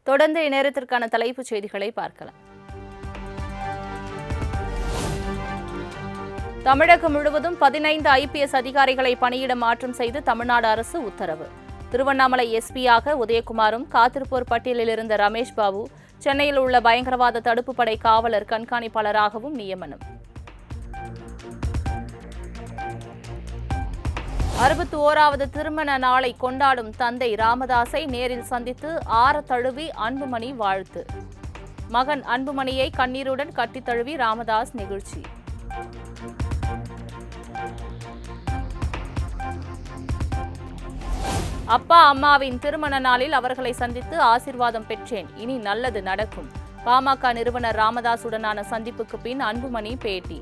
தொடர்ந்து இந்நேரத்திற்கான தலைப்புச் செய்திகளை பார்க்கலாம். தமிழகம் முழுவதும் 15 IPS அதிகாரிகளை பணியிட மாற்றம் செய்து தமிழ்நாடு அரசு உத்தரவு. திருவண்ணாமலை எஸ்பியாக உதயகுமாரும் காத்திருப்போர் பட்டியலில் இருந்த ரமேஷ் பாபு சென்னையில் உள்ள பயங்கரவாத தடுப்பு படை காவலர் கண்காணிப்பாளராகவும் நியமனம். 61வது திருமண நாளை கொண்டாடும் தந்தை ராமதாஸை நேரில் சந்தித்து ஆற தழுவி அன்புமணி வாழ்த்து. மகன் அன்புமணியை கண்ணீருடன் கட்டித் தழுவி ராமதாஸ் நெகிழ்ச்சி. அப்பா அம்மாவின் திருமண நாளில் அவர்களை சந்தித்து ஆசீர்வாதம் பெற்றேன். இனி நல்லது நடக்கும். பாமக நிறுவனர் ராமதாசுடனான சந்திப்புக்கு பின் அன்புமணி பேட்டி.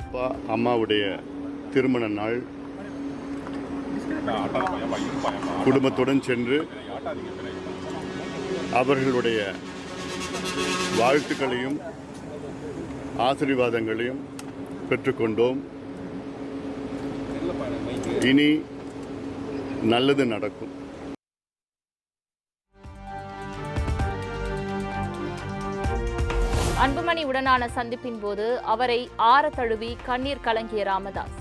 அப்பா அம்மாவுடைய திருமண நாள் குடும்பத்துடன் சென்று அவர்களுடைய வாழ்த்துக்களையும் ஆசீர்வாதங்களையும் பெற்றுக்கொண்டோம். இனி நல்லது நடக்கும். அன்புமணி உடனான சந்திப்பின் போது அவரை ஆற தழுவி கண்ணீர் கலங்கிய ராமதாஸ்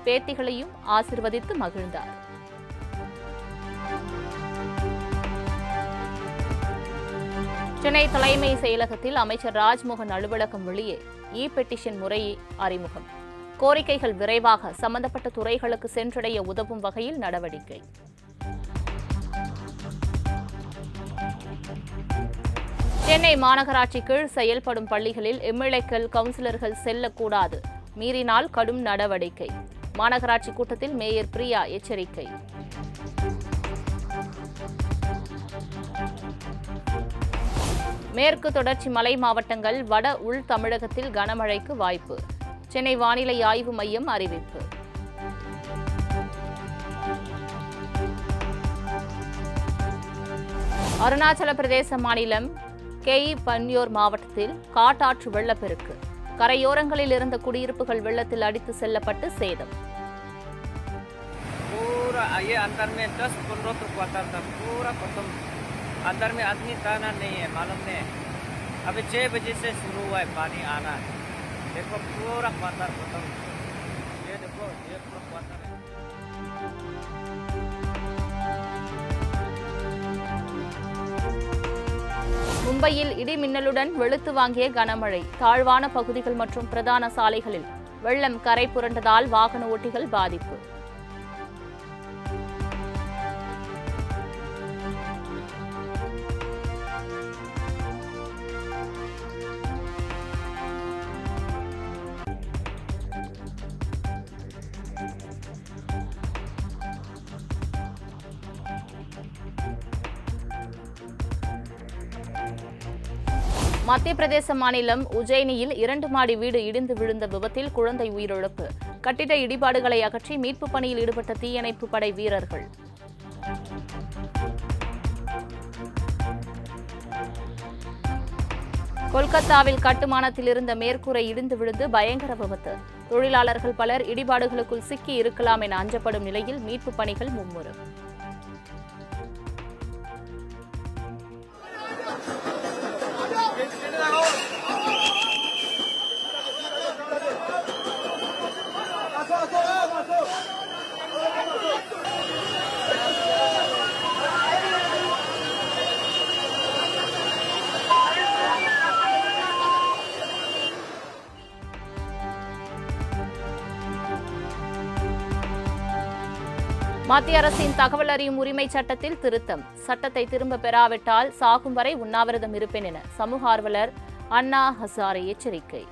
பேத்திகளையும் ஆசிர்வதித்து மகிழ்ந்தார். சென்னை தலைமை செயலகத்தில் அமைச்சர் ராஜ்மோகன் அலுவலகம் வெளியே பெட்டிஷன் முறையை அறிமுகம். கோரிக்கைகள் விரைவாக சம்பந்தப்பட்ட துறைகளுக்கு சென்றடைய உதவும் வகையில் நடவடிக்கை. சென்னை மாநகராட்சி கீழ் செயல்படும் பள்ளிகளில் எம்எல்ஏக்கள் கவுன்சிலர்கள் செல்லக்கூடாது, மீறினால் கடும் நடவடிக்கை. மாநகராட்சி கூட்டத்தில் மேயர் பிரியா எச்சரிக்கை. மேற்கு தொடர்ச்சி மலை மாவட்டங்கள், வட உள் தமிழகத்தில் கனமழைக்கு வாய்ப்பு. சென்னை வானிலை ஆய்வு மையம் அறிவிப்பு. அருணாச்சல பிரதேச மாநிலம் பன்யோர் மாவட்டத்தில் காட்டாற்று வெள்ளப்பெருக்கு. கரையோரங்களில் இருந்த குடியிருப்புகள் வெள்ளத்தில் அடித்து செல்லப்பட்டு சேதம். अंदर में आदमी ताना नहीं है, मालूम नहीं। अभी 6 बजे से शुरू हुआ है पानी आना। देखो पूरा पत्थर खत्म, ये देखो ये पूरा पत्थर है। மும்பையில் இடி மின்னலுடன் வெளுத்து வாங்கிய கனமழை. தாழ்வான பகுதிகள் மற்றும் பிரதான சாலைகளில் வெள்ளம் கரை புரண்டதால் வாகன ஓட்டிகள் பாதிப்பு. மத்திய பிரதேச மாநிலம் உஜ்ஜயினியில் 2 மாடி வீடு இடிந்து விழுந்த விபத்தில் குழந்தை உயிரிழப்பு. கட்டிட இடிபாடுகளை அகற்றி மீட்பு பணியில் ஈடுபட்ட தீயணைப்பு படை வீரர்கள். கொல்கத்தாவில் கட்டுமானத்தில் இருந்த மேற்கூரை இடிந்து விழுந்து பயங்கர விபத்து. தொழிலாளர்கள் பலர் இடிபாடுகளுக்குள் சிக்கி இருக்கலாம் என அஞ்சப்படும் நிலையில் மீட்பு பணிகள் மும்முரம். மத்திய அரசின் தகவல் அறியும் உரிமை சட்டத்தில் திருத்தம். சட்டத்தை திரும்ப பெறாவிட்டால் சாகும் வரை உண்ணாவிரதம் இருப்பேன் என சமூக ஆர்வலர் அண்ணா ஹசாரே எச்சரிக்கை.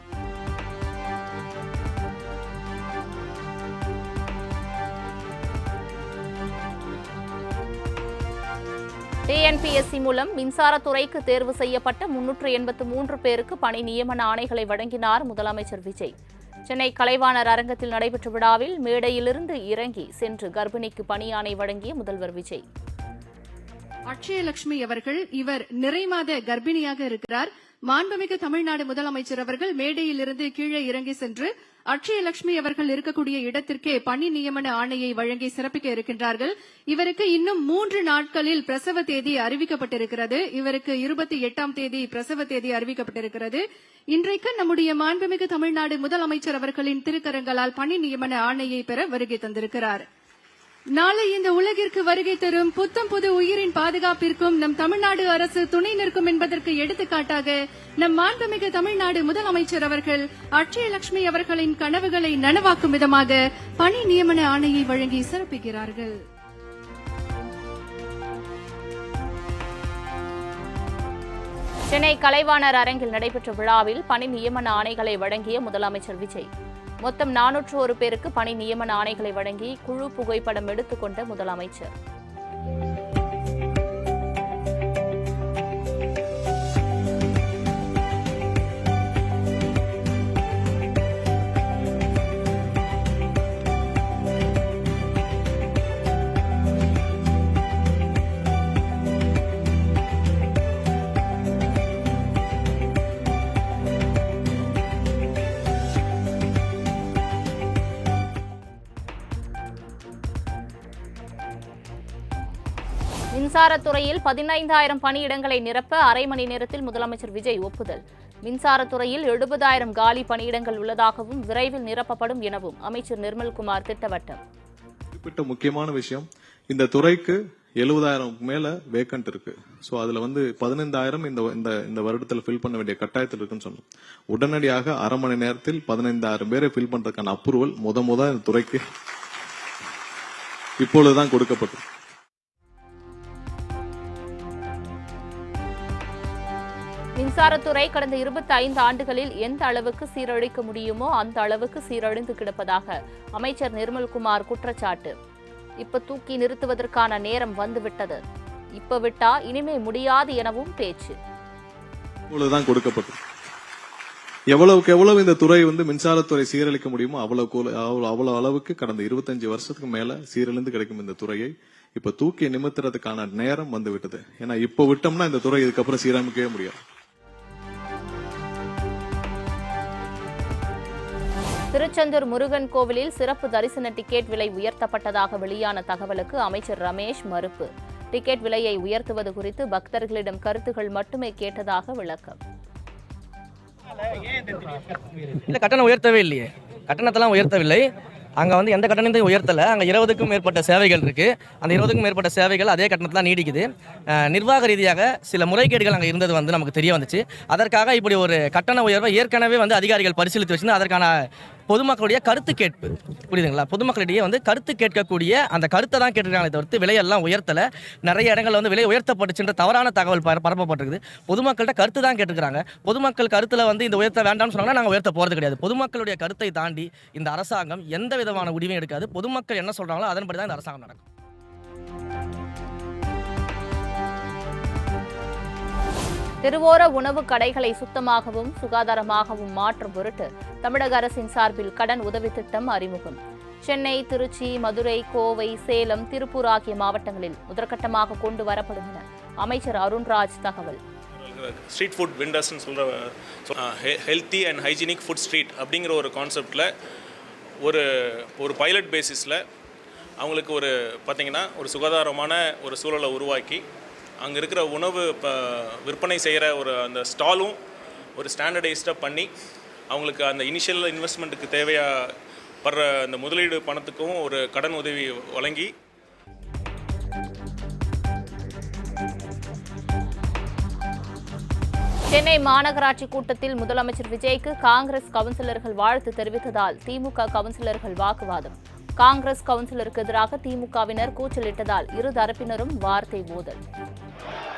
TNPSC மூலம் மின்சாரத்துறைக்கு தேர்வு செய்யப்பட்ட 383 பேருக்கு பணி நியமன ஆணைகளை வழங்கினார் முதலமைச்சர் விஜய். சென்னை கலைவாணர் அரங்கத்தில் நடைபெற்ற விழாவில் மேடையிலிருந்து இறங்கி சென்று கர்ப்பிணிக்கு பணியாணை வழங்கிய முதல்வர் விஜய். அட்சயலட்சுமி அவர்கள் இவர் நிறைமாத கர்ப்பிணியாக இருக்கிறார். மாண்புமிகு தமிழ்நாடு முதலமைச்சர் அவர்கள் மேடையிலிருந்து கீழே இறங்கி சென்று அட்சயலட்சுமி அவர்கள் இருக்கக்கூடிய இடத்திற்கே பணி நியமன ஆணையை வழங்கி சிறப்பிக்க இருக்கின்றார்கள். இவருக்கு இன்னும் 3 நாட்களில் பிரசவ தேதி அறிவிக்கப்பட்டிருக்கிறது. இவருக்கு 28ஆம் தேதி பிரசவ தேதி அறிவிக்கப்பட்டிருக்கிறது. இன்றைக்கு நம்முடைய மாண்புமிகு தமிழ்நாடு முதலமைச்சர் அவர்களின் திருக்கரங்களால் பணி நியமன ஆணையை பெற வருகை தந்திருக்கிறார். நாளை இந்த உலகிற்கு வருகை தரும் புத்தம் புது உயிரின் பாதுகாப்பிற்கும் நம் தமிழ்நாடு அரசு துணை நிற்கும் என்பதற்கு எடுத்துக்காட்டாக நம் மாண்புமிகு தமிழ்நாடு முதலமைச்சர் அவர்கள் அட்சயலட்சுமி அவர்களின் கனவுகளை நனவாக்கும் விதமாக பணி நியமன ஆணையை வழங்கி சிறப்பிக்கிறார்கள். சென்னை கலைவாணர் அரங்கில் நடைபெற்ற விழாவில் பணி நியமன ஆணைகளை வழங்கிய முதலமைச்சர் விஜய். மொத்தம் 401 பேருக்கு பணி நியமன ஆணைகளை வழங்கி குழு புகைப்படம் எடுத்துக்கொண்ட முதலமைச்சர். மின்சாரத்துறையில் 15,000 பணியிடங்களை நிரப்ப அரை மணி நேரத்தில் முதலமைச்சர் விஜய் ஒப்புதல். மின்சாரத்துறையில் 70,000 காலி பணியிடங்கள் உள்ளதாகவும் விரைவில் நிரப்பப்படும் எனவும் அமைச்சர் நிர்மல்குமார் திட்டவட்டம். குறிப்பிட்ட முக்கியமான விஷயம், இந்த துறைக்கு 70,000 மேல வேக்கன்ட் இருக்கு. சோ அதுல 15,000 இந்த வருடத்தில் ஃபில் பண்ண வேண்டிய கட்டாயத்தில் இருக்குன்னு சொன்னோம். உடனடியாக அரை மணி நேரத்தில் 15,000 பேரை ஃபில் பண்றதுக்கான அப்ரூவல் முத இந்த துறைக்கு இப்பொழுதுதான் கொடுக்கப்பட்டது. மின்சாரத்துறை கடந்த 25 ஆண்டுகளில் எந்த அளவுக்கு சீரழிக்க முடியுமோ அந்த அளவுக்கு சீரழிந்து கிடப்பதாக அமைச்சர் நிர்மல்குமார் குற்றச்சாட்டு. இப்ப தூக்கி நிறுத்துவதற்கான நேரம் வந்துவிட்டது. இப்ப விட்டா இனிமே முடியாது எனவும் பேச்சு. இப்பொழுதுதான் கொடுக்கப்பட்டது. எவ்வளவுக்கு எவ்வளவு இந்த துறை மின்சாரத்துறை சீரழிக்க முடியுமோ அவ்வளவு அளவுக்கு கடந்த 25 வருஷத்துக்கு மேல சீரழிந்து கிடைக்கும் இந்த துறையை இப்ப தூக்கி நிமித்துறதுக்கான நேரம் வந்துவிட்டது. ஏன்னா இப்ப விட்டோம்னா இந்த துறை இதுக்கப்புறம் சீரமைக்கவே முடியாது. திருச்செந்தூர் முருகன் கோவிலில் சிறப்பு தரிசன டிக்கெட் விலை உயர்த்தப்பட்டதாக வெளியான தகவலுக்கு அமைச்சர் ரமேஷ் மறுப்பு. டிக்கெட் விலையை உயர்த்துவது குறித்து பக்தர்களிடம் கருத்துகள் மட்டுமே கேட்டதாக விளக்கம். கட்டணம் உயர்த்தவே இல்லையே, கட்டணத்தெல்லாம் உயர்த்தவில்லை. அங்கே எந்த கட்டணத்தையும் உயர்த்தலை. அங்கே 20க்கும் மேற்பட்ட சேவைகள் இருக்குது. அந்த 20க்கும் மேற்பட்ட சேவைகள் அதே கட்டணத்தில் நீடிக்குது. நிர்வாக ரீதியாக சில முறைகேடுகள் அங்கே இருந்தது நமக்கு தெரிய வந்துச்சு. அதற்காக இப்படி ஒரு கட்டண உயர்வை ஏற்கனவே அதிகாரிகள் பரிசீலித்து வச்சுருந்து அதற்கான பொதுமக்களுடைய கருத்து கேட்பு, புரியுதுங்களா, பொதுமக்களிடையே கருத்து கேட்கக்கூடிய அந்த கருத்தை தான் கேட்டிருக்காங்களே தவிர்த்து விலையெல்லாம் உயர்த்தலை. நிறைய இடங்கள் விலை உயர்த்தப்பட்டுச்சுன்ற தவறான தகவல் பரப்பப்பட்டிருக்குது. பொதுமக்கள்கிட்ட கருத்து தான் கேட்டுருக்காங்க. பொதுமக்கள் கருத்தில் இந்த உயர்த்த வேண்டாம்னு சொன்னாங்கன்னா நாங்கள் உயர்த்த போகிறது கிடையாது. பொதுமக்களுடைய கருத்தை தாண்டி இந்த அரசாங்கம் எந்த விதமான முடிவையும் எடுக்காது. பொதுமக்கள் என்ன சொல்றாங்களோ அதன்படி தான் இந்த அரசாங்கம் நடக்கும். தெருவோர உணவு கடைகளை சுத்தமாகவும் சுகாதாரமாகவும் மாற்றும் பொருட்டு தமிழக அரசின் சார்பில் கடன் உதவி திட்டம் அறிமுகம். சென்னை, திருச்சி, மதுரை, கோவை, சேலம், திருப்பூர் ஆகிய மாவட்டங்களில் முதற்கட்டமாக கொண்டு வரப்படும் என அமைச்சர் அருண்ராஜ் தகவல். ஸ்ட்ரீட் ஃபுட் வெண்டர்ஸ்னு சொல்கிற healthy and hygienic food street அப்படிங்கிற ஒரு கான்செப்டில் ஒரு பைலட் பேசிஸில் அவங்களுக்கு பார்த்திங்கன்னா ஒரு சுகாதாரமான ஒரு சூழலை உருவாக்கி அங்கே இருக்கிற உணவு விற்பனை செய்கிற அந்த ஸ்டாலும் ஒரு ஸ்டாண்டர்டைஸ்டாக பண்ணி அவங்களுக்கு அந்த இனிஷியல் இன்வெஸ்ட்மெண்ட்டுக்கு தேவைப்படுற அந்த முதலீடு பணத்துக்கும் ஒரு கடன் உதவி வழங்கி சென்னை மாநகராட்சி கூட்டத்தில் முதலமைச்சர் விஜய்க்கு காங்கிரஸ் கவுன்சிலர்கள் வாழ்த்து தெரிவித்ததால் திமுக கவுன்சிலர்கள் வாக்குவாதம். காங்கிரஸ் கவுன்சிலருக்கு எதிராக திமுகவினர் கூச்சலிட்டதால் இரு தரப்பினரும் வார்த்தை மோதல்.